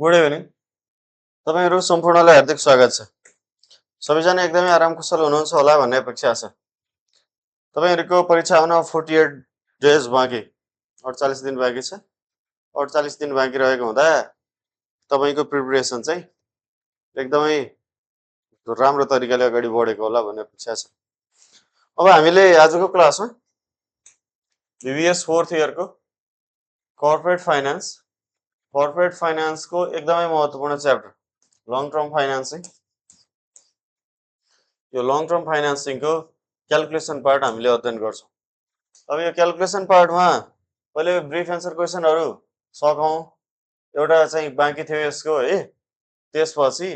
Good evening. तपाईँहरू सम्पूर्णलाई हार्दिक स्वागत छ। सबैजना एकदमै आराम कुशल हुनुहुन्छ होला भन्ने अपेक्षा छ। तपाईँहरूको परीक्षा हुन 48 डेज बाँकी, 48 दिन बाँकी छ। 48 दिन बाँकी रहेको हुँदा तपाईँको प्रिपरेसन चाहिँ एकदमै राम्रो तरिकाले अगाडि बढेको होला भन्ने अपेक्षा छ। अब हामीले आजको क्लासमा BBS 4th इयरको कर्पोरेट फाइनान्सको एकदमै महत्त्वपूर्ण च्याप्टर लङ टर्म फाइनान्सिङ, यो लङ टर्म फाइनान्सिङको क्यालकुलेसन पार्ट हामीले अध्ययन गर्छौँ। अब यो क्यालकुलेसन पार्टमा पहिले ब्रिफ एन्सर क्वेसनहरू सकौँ, एउटा चाहिँ बाँकी थियो यसको है, त्यसपछि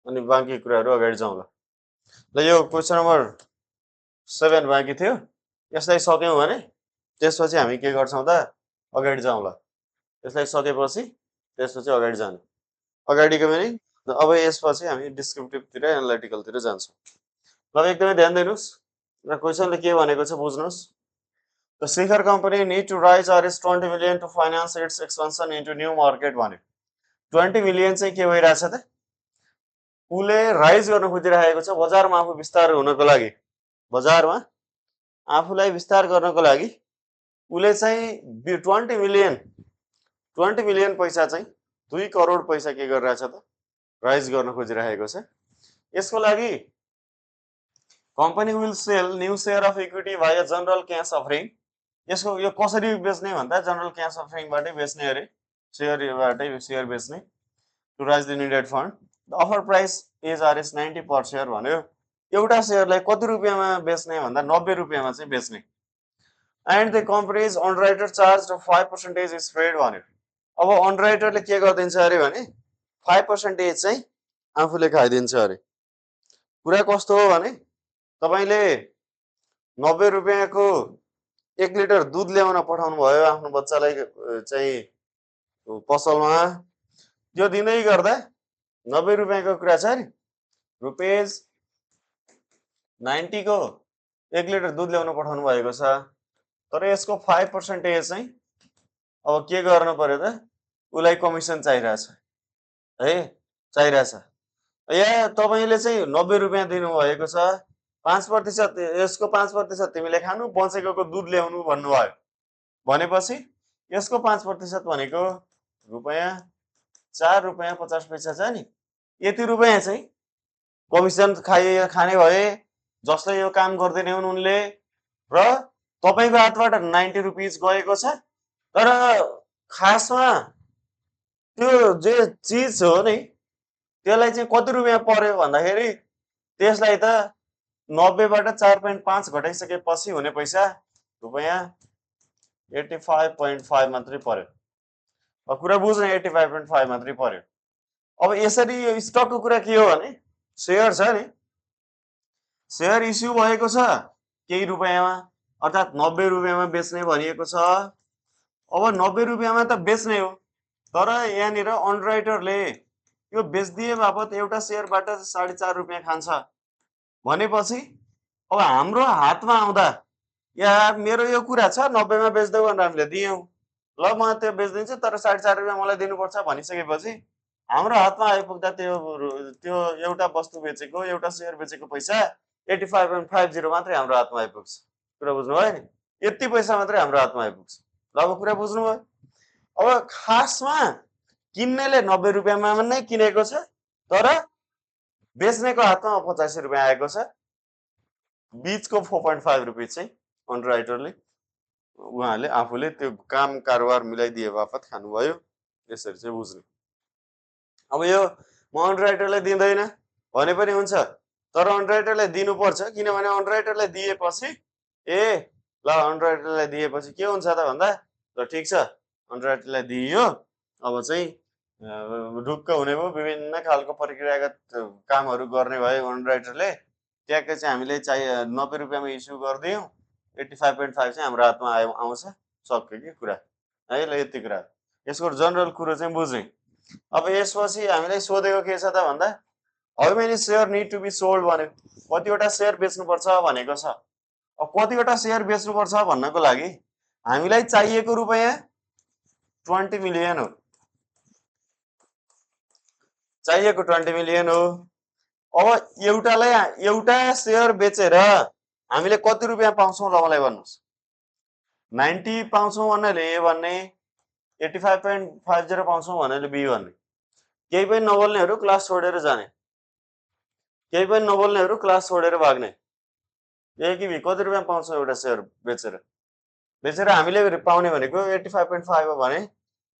अनि बाँकी कुराहरू अगाडि जाउँला। ल यो क्वेसन नम्बर 7 बाँकी थियो, यसलाई सक्यौँ भने त्यसपछि हामी के गर्छौँ त अगाडि जाउँला। यसलाई सकेपछि त्यसपछि अगाडि जाने, अगाडिको मिनिङ अब यसपछि हामी डिस्क्रिप्टिभतिर एनालिटिकलतिर जान्छौँ। ल एकदमै ध्यान दिनुहोस् र क्वेसनले के भनेको छ बुझ्नुहोस्। The Shikhar company need to raise Rs 20 million to finance its expansion into new market भन्यो। 20 million चाहिँ के भइरहेछ त, उसले राइज गर्न खोजिरहेको छ बजारमा आफू विस्तार हुनको लागि, बजारमा आफूलाई विस्तार गर्नको लागि उसले चाहिँ 20 मिलियन पैसा चाहिँ 2 करोड पैसा के गरिरहेछ त राइज गर्न खोजिरहेको छ। यसको लागि company will sell new share of equity via general cash offering. यसको यो कसरी बेच्ने भन्दा जनरल क्याश अफरिङबाटै बेच्ने अरे, सेयरबाटै सेयर बेच्ने to raise the needed fund. The offer price is Rs 90 per share भन्यो। एउटा सेयरलाई कति रुपियाँमा बेच्ने भन्दा 90 रुपियाँमा चाहिँ बेच्ने। And the companies underwriter charge 5% spread भन्यो। अब अन्डरराइटरले के गरिदिन्छ अरे भने 5% चाहिँ आफूले खाइदिन्छ अरे। कुरा कस्तो हो भने तपाईले 90 रुपियाँको 1 लिटर दुध ल्याउन पठाउनु भयो आफ्नो बच्चालाई चाहिँ पसलमा, त्यो दिँदै गर्दा 90 रुपियाँको कुरा छ नि, ₹90 को 1 लिटर दुध ल्याउन पठाउनु भएको छ, तर यसको 5% चाहिँ अब के गर्नु पर्यो त, उसलाई कमिसन चाहिरहेछ है, चाहिरहेछ। या तपाईले चाहिँ 90 रुपियाँ दिनु भएको छ, 5% यसको 5% तिमीले खानु, बचेको दुध ल्याउनु भन्नुभयो भनेपछि यसको 5% भनेको ₹4.50 छ नि, यति रुपियाँ चाहिँ कमिसन खाने भए जसले यो काम गर्दैन हुन् उनले, र तपाईको हातबाट 90 रुपैयाँ गएको छ। तर खासमा त्यो जे चीज हो नि त्यसलाई चाहिँ कति रुपियाँ पर्यो भन्दाखेरि त्यसलाई त 90 बाट 4.5 घटाइसकेपछि हुने पैसा ₹85.5 मात्रै पर्यो। अब कुरा बुझ्न, 85.5 मात्रै पर्यो। अब यसरी यो स्टकको कुरा के हो भने शेयर छ नि, शेयर इस्यु भएको छ केही रुपियाँमा, अर्थात् 90 रुपियाँमा बेच्ने भनिएको छ। अब 90 रुपियाँमा त बेच्ने हो, तर यहाँनिर अन्डरराइटरले यो बेच्दिए बापत एउटा शेयरबाट 4.5 रुपियाँ खान्छ भनेपछि अब हाम्रो हातमा आउँदा या मेरो यो कुरा छ 90 मा बेच्दै भनेर हामीले दियौं, ल म त्यो बेच्दिन्छु तर 4.5 रुपियाँ मलाई दिनुपर्छ भनिसकेपछि हाम्रो हातमा आइपुग्दा त्यो एउटा वस्तु बेचेको, एउटा शेयर बेचेको पैसा 85.50 मात्रै हाम्रो हातमा आइपुग्छ। कुरा बुझ्नुभयो नि, यति पैसा मात्रै हाम्रो हातमा आइपुग्छ। ल अब कुरा बुझ्नुभयो। अब खासमा किन्नेले 90 रुपियाँमा नै किनेको छ, तर बेच्नेको हातमा 85 रुपियाँ आएको छ। बीचको 4.5 रुपियाँ चाहिँ अन्डरराइटरले उहाँले आफूले त्यो काम कारोबार मिलाइदिए बापत खानुभयो। यसरी चाहिँ बुझ्नु। अब यो म अन्डरराइटरलाई दिँदैन भने पनि हुन्छ, तर अन्डरराइटरलाई दिनुपर्छ, किनभने अन्डरराइटरलाई दिएपछि ल अन्डरराइटरलाई दिएपछि के हुन्छ त भन्दा ल ठिक छ अन्डरराइटरलाई दिइयो, अब चाहिँ ढुक्क हुने भयो, विभिन्न खालको प्रक्रियागत कामहरू गर्ने भयो अन्डरराइटरले। ट्याक्कै चाहिँ हामीले चाहिँ 90 रुपियाँमा इस्यु गरिदियौँ, 85.5 चाहिँ हाम्रो हातमा आउँछ, सक्यो कि कुरा है। ल यति कुरा, यसको जनरल कुरो चाहिँ बुझ्ने। अब यसपछि हामीलाई सोधेको के छ त भन्दा how many share need to be sold भन्यो, कतिवटा शेयर बेच्नुपर्छ भनेको छ। अब कतिवटा शेयर बेच्नुपर्छ भन्नको लागि हामीलाई चाहिएको रुपैयाँ 20 मिलियन हो। चाहिएको 20 मिलियन हो। अब एउटा सेयर बेचेर हामीले कति रुपियाँ पाउँछौँ र मलाई भन्नुहोस्। 90 पाउँछौँ भन्नाले ए भन्ने, 85.50 पाउँछौँ भन्नाले बी भन्ने। केही पनि नबोल्नेहरू क्लास छोडेर जाने, केही पनि नबोल्नेहरू क्लास छोडेर भाग्ने। ए कि बी कति रुपियाँ पाउँछौँ एउटा सेयर बेचेर हामीले पाउने भनेको 85.5 हो भने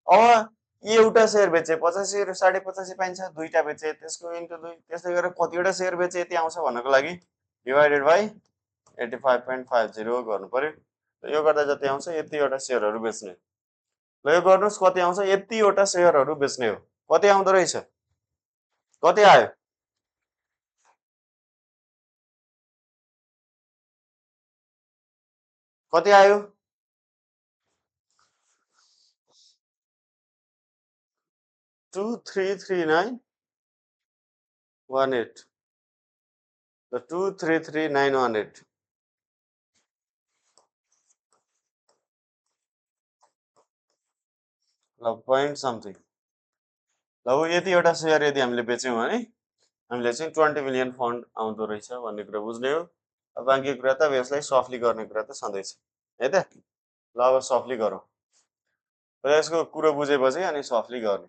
अब एउटा सेयर बेचे 85 र 85.5 पाइन्छ, दुईटा बेचे त्यसको इन्टु 2, त्यसै गरेर कतिवटा सेयर बेचे यति आउँछ भन्नको लागि डिभाइडेड बाई 85.50 गर्नु पर्यो। यो गर्दा जति आउँछ यतिवटा सेयरहरू बेच्ने। ल यो गर्नुहोस् कति आउँछ, यतिवटा सेयरहरू बेच्ने हो। कति आउँदो रहेछ, कति आयो? कति आयो? 233918। ल 233918 ल पोइन्ट समथिङ। ल यतिवटा सेयर यदि हामीले बेच्यौँ भने हामीले चाहिँ 20 मिलियन फन्ड आउँदो रहेछ भन्ने कुरा बुझ्ने हो। अब बाँकी कुरा त यसलाई सफ्टली गर्ने कुरा त छँदैछ है त। ल अब सफ्टली गरौँ, यसको कुरो बुझेपछि अनि सफ्टली गर्ने।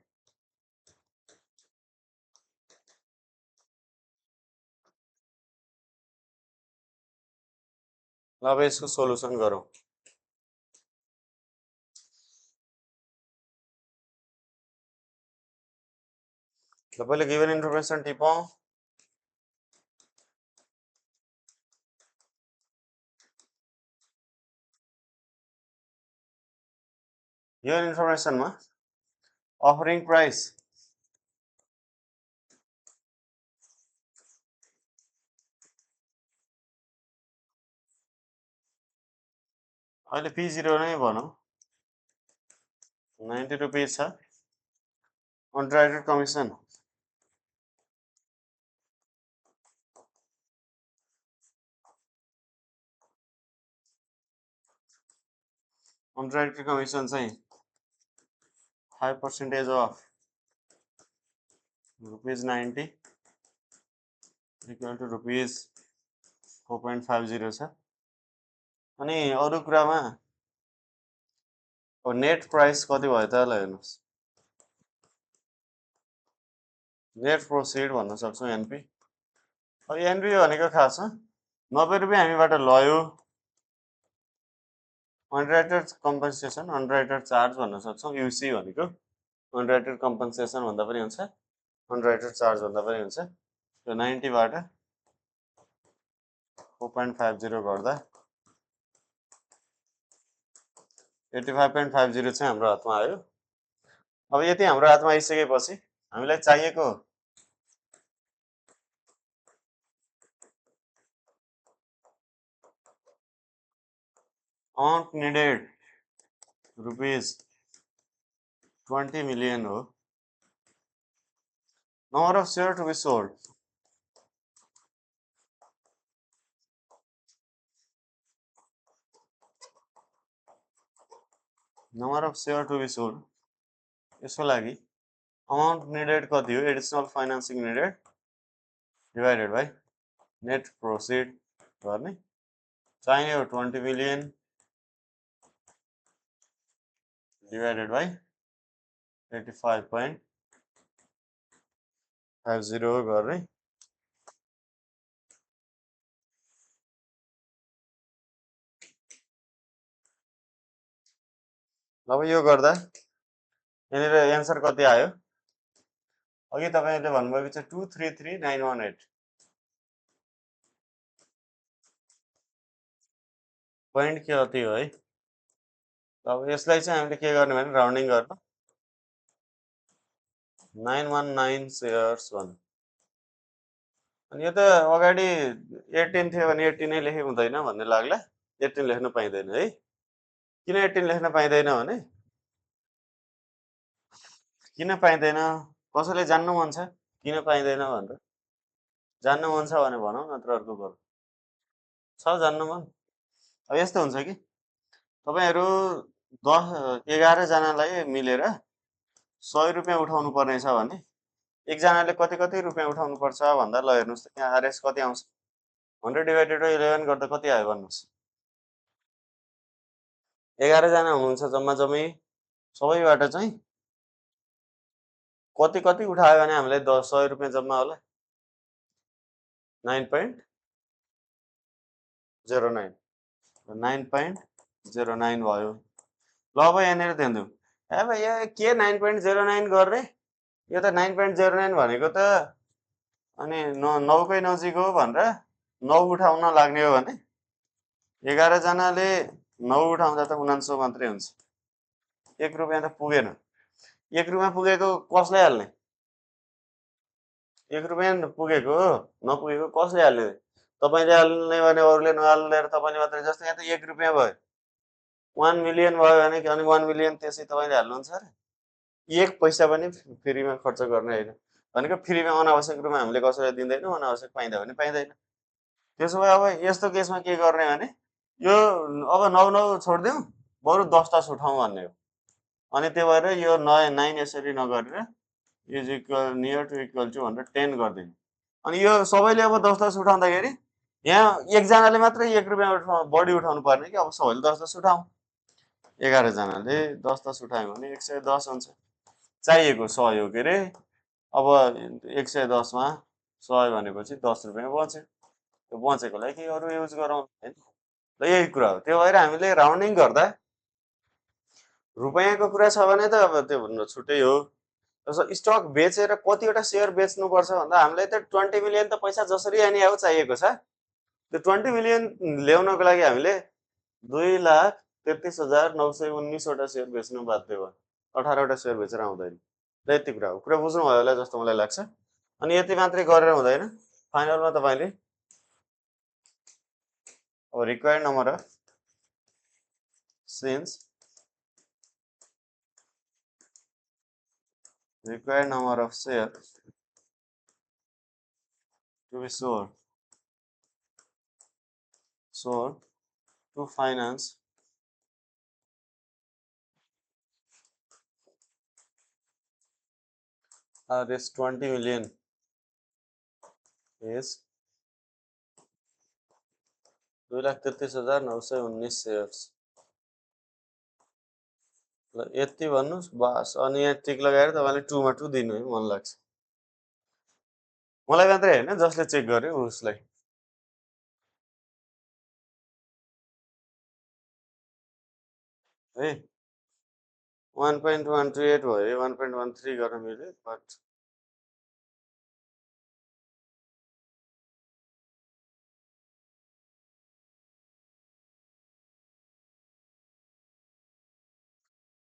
ल अब यसको सोलुसन गरौँ। ल पहिले गिभन इन्फर्मेसन टिपौँ। गिभन इन्फर्मेसनमा अफरिङ प्राइस अहिले P0 नै भनौँ 90 रुपियाँ छ। अनराइटेड कमिसन चाहिँ 5% अफ ₹90 इक्वल टु ₹4.50 छ। अनि अरू कुरामा अब नेट प्राइस कति भयो त ल हेर्नुहोस्। नेट प्रोसिड भन्न सक्छौँ एनपी। अब एनपी भनेको खासमा 90 रुपियाँ हामीबाट लयो, अनराइटेड कम्पन्सेसन अनराइटेड चार्ज भन्न सक्छौँ। युसी भनेको अनराइटेड कम्पन्सेसन भन्दा पनि हुन्छ, अनराइटेड चार्ज भन्दा पनि हुन्छ। त्यो 90 बाट 4.50 गर्दा 85.50 चाहिँ हाम्रो हातमा आयो। अब यति हाम्रो हातमा आइसकेपछि हामीलाई चाहिएको अमाउन्ट निडेड ₹20 मिलियन हो। Number of share to be sold यसको लागि अमाउन्ट निडेड कति हो, additional financing needed divided by net proceed गर्ने। चाहिने हो 20 मिलियन डिभाइडेड बाई 85.50 गर्ने। अब यो गर्दा यहाँनिर एन्सर कति आयो? अघि तपाईँले भन्नुभएको छ 233918 पोइन्ट के कति हो है। अब यसलाई चाहिँ हामीले के गर्ने भने राउन्डिङ गर्न 919 सेयर्स भन्नु। अनि यो त अगाडि 18 थियो भने 18 नै लेखे हुँदैन भन्ने लाग्ला। 18 लेख्न पाइँदैन है। किन 18 लेख्न पाइँदैन भने किन पाइँदैन कसैले जान्नु मन छ किन पाइँदैन भनेर? जान्नु मन छ भने भनौँ, नत्र अर्को गरौँ। छ जान्नु मन? अब यस्तो हुन्छ कि तपाईँहरू 11 जनालाई मिलेर 100 रुपियाँ उठाउनु पर्नेछ भने एकजनाले कति कति रुपियाँ उठाउनु पर्छ भन्दा ल हेर्नुहोस् त यहाँ आरएस कति आउँछ 100 डिभाइडेड बाइ 11 गर्दा कति आयो भन्नुहोस् 11 जना हुनुहुन्छ जम्मा जम्मी सबैबाट चाहिँ कति कति उठायो भने हामीलाई 100 रुपियाँ जम्मा होला 9.09 9.09 भयो ल अब यहाँनिर ध्यान दिउँ अब यो के 9.09 गर्ने यो त 9.09 भनेको त अनि 9 कै नजिक हो भनेर 9 उठाउन लाग्ने हो भने 11 जनाले 9 उठाउँदा त 99 मात्रै हुन्छ 1 रुपियाँ त पुगेन 1 रुपियाँ पुगेको कसले हाल्ने 1 रुपियाँ पुगेको नपुगेको कसले हाल्ने तपाईले हाल्ने भने अरूले नहाल्ने तपाईले मात्रै जस्तै यहाँ त 1 रुपियाँ भयो 1 मिलियन भयो भने अनि 1 मिलियन त्यसै तपाईले हाल्नुहुन्छ र 1 पैसा पनि फ्रीमा खर्च गर्ने हैन भनेको फ्रीमा अनावश्यक रूपमा हामीले कसैलाई दिँदैनौँ अनावश्यक पाइँदा भने पाइँदैन त्यसो भए अब यस्तो केसमा के गर्ने भने यो अब 9 छोड्दिउँ बरु 10 10 उठाउँ भन्ने हो अनि त्यो भएर यो 9 यसरी नगरेर is equal near to equal to भनेर 10 गरिदिनु अनि यो सबैले अब 10 10 उठाउँदाखेरि यहाँ एकजनाले मात्रै 1 रुपियाँ बढी उठाउनु पर्ने कि अब सबैले 10 10 उठाउँ 11 जनाले 10 10 उठायो भने 110 हुन्छ चाहिएको 100 हो के रे अब 110 मा 100 भनेपछि 10 रुपियाँ बच्यो त्यो बचेकोलाई के अरू युज गरौँ हैन ल यही कुरा हो त्यो भएर हामीले राउन्डिङ गर्दा रुपैयाँको कुरा छ भने त अब त्यो भन्नु छुट्टै हो जस्तो स्टक बेचेर कतिवटा सेयर बेच्नुपर्छ भन्दा हामीलाई त 20 मिलियन त पैसा जसरी आनी आऊ चाहिएको छ त्यो 20 मिलियन ल्याउनको लागि हामीले 2,33,919 वटा सेयर बेच्नु बाध्य भयो 18 वटा सेयर बेचेर आउँदैन र यति कुरा हो कुरा बुझ्नु भयो होला जस्तो मलाई लाग्छ अनि यति मात्रै गरेर हुँदैन फाइनलमा तपाईले अब required number of since required number of shares to be sold to finance this 20 million is 2,33,919 shares ल यति भन्नुस् बस अनि यहाँ टिक लगाएर तपाईले 2 मा 2 दिनु है मन लाग्छ मलाई मात्रै हैन जसले चेक गर्यो उसलाई है 1.128 भयो 1.13 गर्न मिल्यो बट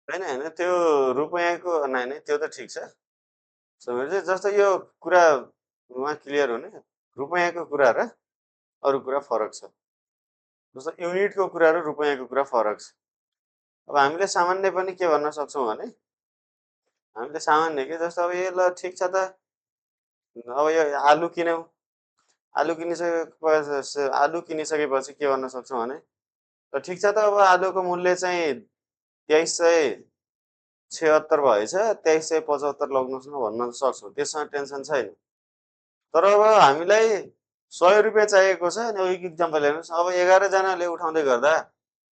हैन त्यो रुपैयाँको नाइ त्यो त ठीक छ समझे जस्तो यो कुरा मा क्लियर हुने रुपैयाँको कुरा र अरु कुरा फरक छ जस्तो युनिटको कुरा र रुपैयाँको कुरा फरक छ अब हामीले सामान्य पनि के भन्न सक्छौं भने हामीले सामान्य के जस्तो अब यो ल ठीक छ त अब यो आलु किन्यौ आलु किनिसकेपछि के भन्न सक्छौं भने त ठीक छ त अब आलुको मूल्य चाहिँ 2376 भएछ 2375 लग्नुस् न भन्न सक्छौं त्यसमा टेन्सन छैन तर अब हामीलाई 100 रुपैयाँ चाहिएको छ अनि एक एक्जाम्पल हेर्नुस् अब 11 जनाले उठाउँदै गर्दा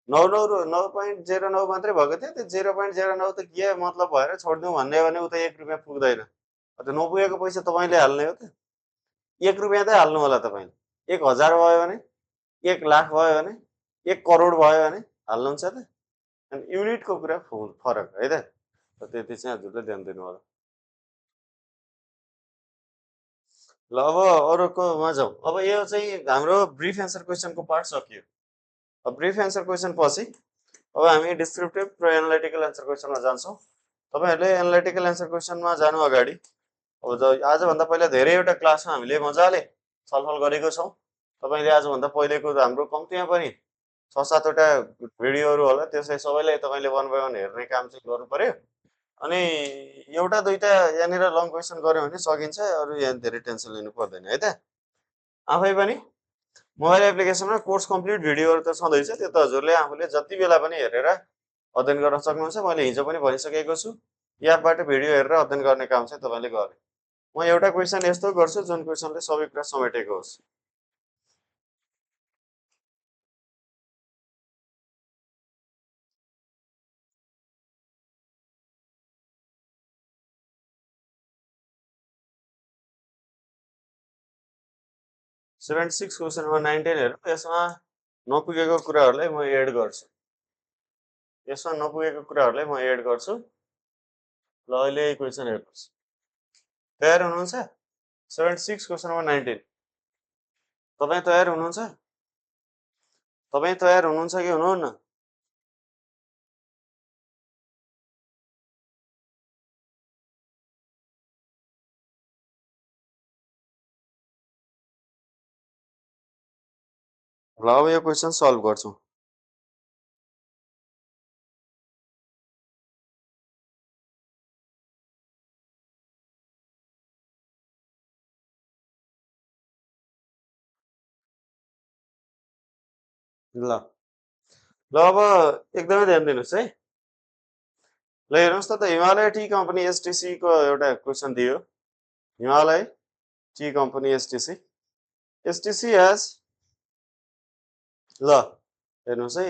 9.09 मात्रै भएको थियो त्यो 0.09 त के मतलब भएर छोड्दिउँ भन्ने भने उता 1 रुपैयाँ पुग्दैन त्यो नपुगेको पैसा तपाईले हाल्ने हो त 1 रुपैयाँ त हाल्नु होला तपाईले 1000 भयो भने 1 लाख भयो भने 1 करोड भयो भने हाल्नुहुन्छ त अनि युनिटको कुरा फरक है त त्यति चाहिँ हजुरले ध्यान दिनु होला ल अब अरुकोमा जाउँ अब यो चाहिँ हाम्रो ब्रिफ एन्सर क्वेशनको पार्ट सकियो अब ब्रिफ एन्सर क्वेशन पछि अब हामी डिस्क्रिप्टिभ र एनालिटिकल एन्सर क्वेशनमा जान्छौं तपाईहरुले एनालिटिकल एन्सर क्वेशनमा जानु अगाडि अब आज भन्दा पहिला धेरैवटा क्लासमा हामीले मजाले छलफल गरेको छौं तपाईले आज भन्दा पहिलेको हाम्रो कम्तीमा पनि 6-7 वटा भिडियोहरु होला त्यसै सबैलाई तपाईले वन बाइ वन हेर्ने काम चाहिँ गर्नु पर्यो अनि एउटा दुईटा यहाँनिर लङ क्वेशन गर्यो भने सकिन्छ अरु यहाँ धेरै टेन्सन लिनु पर्दैन है त आफै पनि मोबाइल एप्लिकेसनमा कोर्स कम्प्लिट भिडियोहरु त छँदैछ त्यो त हजुरले आफूले जति बेला पनि हेरेर अध्ययन गर्न सक्नुहुन्छ मैले हिजो पनि भनिसकेको छु एपबाट भिडियो हेरेर अध्ययन गर्ने काम चाहिँ तपाईले गर्ने म एउटा क्वेसन यस्तो गर्छु जुन क्वेसनले सबै कुरा समेटेको होस्। सेभेन्टी सिक्स क्वेसनमा 19 हेरौँ। यसमा नपुगेको कुराहरूलाई म एड गर्छु। यसमा नपुगेको कुराहरूलाई म एड गर्छु। ल अहिले क्वेसन हेर्नुहोस्। तयार हुनुहुन्छ? 76 क्वेसन नम्बर 19। तपाईँ तयार हुनुहुन्छ? तपाईँ तयार हुनुहुन्छ कि हुनुहुन्न? ल अब यो क्वेसन सल्भ गर्छौँ। ल अब एकदमै ध्यान दिनुहोस् है। ल हेर्नुहोस् त हिमालय टी कम्पनी एसटिसी को एउटा क्वेसन दियो। हिमालय टी कम्पनी एसटिसी एज ल हेर्नुहोस् है,